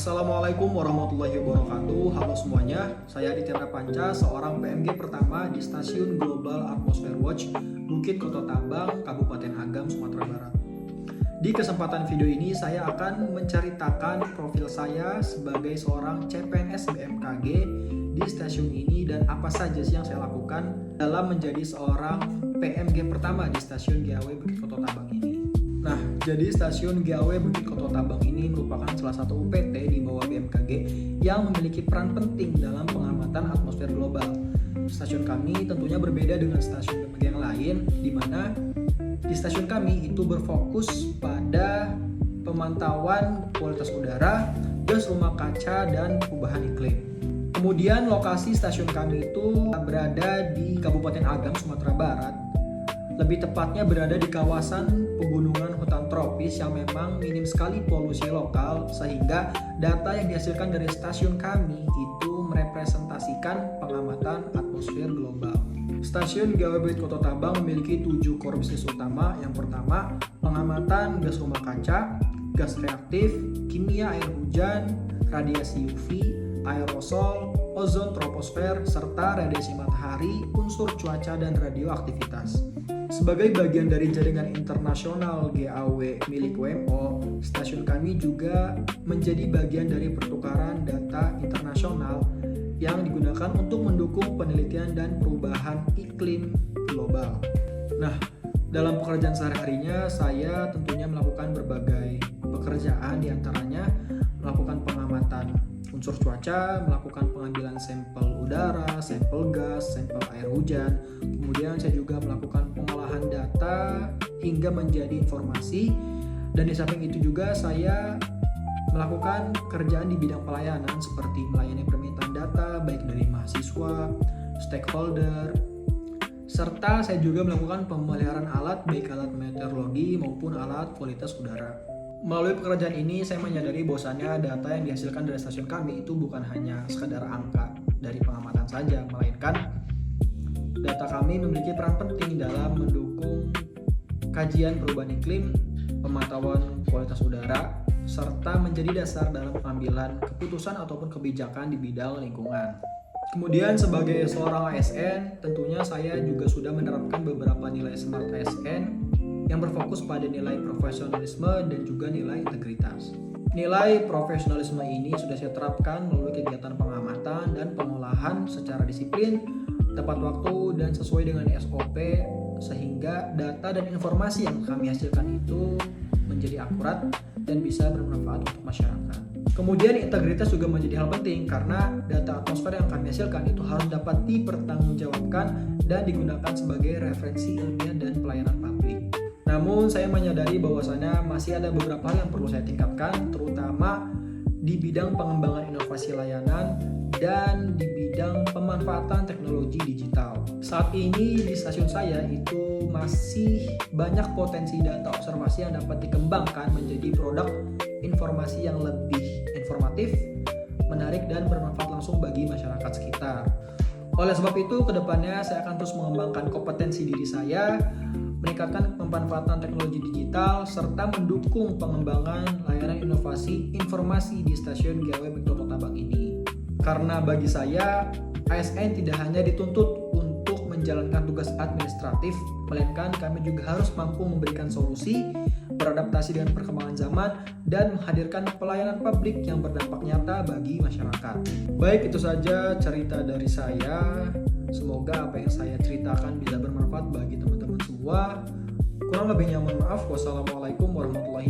Assalamualaikum warahmatullahi wabarakatuh. Halo semuanya, saya Aditya Panca, seorang PMG pertama di Stasiun Global Atmosphere Watch Bukit Kototabang, Kabupaten Agam, Sumatera Barat. Di kesempatan video ini saya akan menceritakan profil saya sebagai seorang CPNS BMKG di stasiun ini dan apa saja sih yang saya lakukan dalam menjadi seorang PMG pertama di stasiun GAW Bukit Kototabang ini. Nah, jadi stasiun GAW Bukit Kototabang ini merupakan salah satu UPT di bawah BMKG yang memiliki peran penting dalam pengamatan atmosfer global. Stasiun kami tentunya berbeda dengan stasiun BMKG yang lain, di mana di stasiun kami itu berfokus pada pemantauan kualitas udara, gas rumah kaca, dan perubahan iklim. Kemudian lokasi stasiun kami itu berada di Kabupaten Agam, Sumatera Barat. Lebih tepatnya berada di kawasan pegunungan hutan tropis yang memang minim sekali polusi lokal, sehingga data yang dihasilkan dari stasiun kami itu merepresentasikan pengamatan atmosfer global. Stasiun GAW Bukit Kototabang memiliki 7 core bisnis utama. Yang pertama, pengamatan gas rumah kaca, gas reaktif, kimia air hujan, radiasi UV, aerosol, ozon troposfer, serta radiasi matahari, unsur cuaca, dan radioaktivitas. Sebagai bagian dari jaringan internasional GAW milik WMO, stasiun kami juga menjadi bagian dari pertukaran data internasional yang digunakan untuk mendukung penelitian dan perubahan iklim global. Nah, dalam pekerjaan sehari-harinya saya tentunya melakukan berbagai pekerjaan, diantaranya melakukan pengamatan unsur cuaca, melakukan pengambilan sampel udara, sampel gas, sampel air hujan. Kemudian saya juga melakukan pengolahan data hingga menjadi informasi. Dan di samping itu juga saya melakukan kerjaan di bidang pelayanan seperti melayani permintaan data baik dari mahasiswa, stakeholder, serta saya juga melakukan pemeliharaan alat baik alat meteorologi maupun alat kualitas udara. Melalui pekerjaan ini saya menyadari bahwasannya data yang dihasilkan dari stasiun kami itu bukan hanya sekadar angka dari pengamatan saja, melainkan data kami memiliki peran penting dalam mendukung kajian perubahan iklim, pemantauan kualitas udara, serta menjadi dasar dalam pengambilan keputusan ataupun kebijakan di bidang lingkungan. Kemudian sebagai seorang ASN, tentunya saya juga sudah menerapkan beberapa nilai Smart ASN yang berfokus pada nilai profesionalisme dan juga nilai integritas. Nilai profesionalisme ini sudah saya terapkan melalui kegiatan pengamatan dan pengolahan secara disiplin, tepat waktu, dan sesuai dengan SOP, sehingga data dan informasi yang kami hasilkan itu menjadi akurat dan bisa bermanfaat untuk masyarakat. Kemudian integritas juga menjadi hal penting karena data atmosfer yang kami hasilkan itu harus dapat dipertanggungjawabkan dan digunakan sebagai referensi ilmiah dan pelayanan publik. Namun saya menyadari bahwasannya masih ada beberapa hal yang perlu saya tingkatkan, terutama di bidang pengembangan inovasi layanan dan di bidang pemanfaatan teknologi digital. Saat ini di stasiun saya itu masih banyak potensi data observasi yang dapat dikembangkan menjadi produk informasi yang lebih informatif, menarik, dan bermanfaat langsung bagi masyarakat sekitar. Oleh sebab itu, kedepannya saya akan terus mengembangkan kompetensi diri saya, meningkatkan pemanfaatan teknologi digital, serta mendukung pengembangan layanan inovasi informasi di stasiun GAW Bukit Kototabang ini. Karena bagi saya, ASN tidak hanya dituntut untuk menjalankan tugas administratif, melainkan kami juga harus mampu memberikan solusi, beradaptasi dengan perkembangan zaman, dan menghadirkan pelayanan publik yang berdampak nyata bagi masyarakat. Baik, itu saja cerita dari saya. Semoga apa yang saya ceritakan bisa bermanfaat bagi teman-teman semua. Kurang lebihnya mohon maaf. Wassalamualaikum warahmatullahi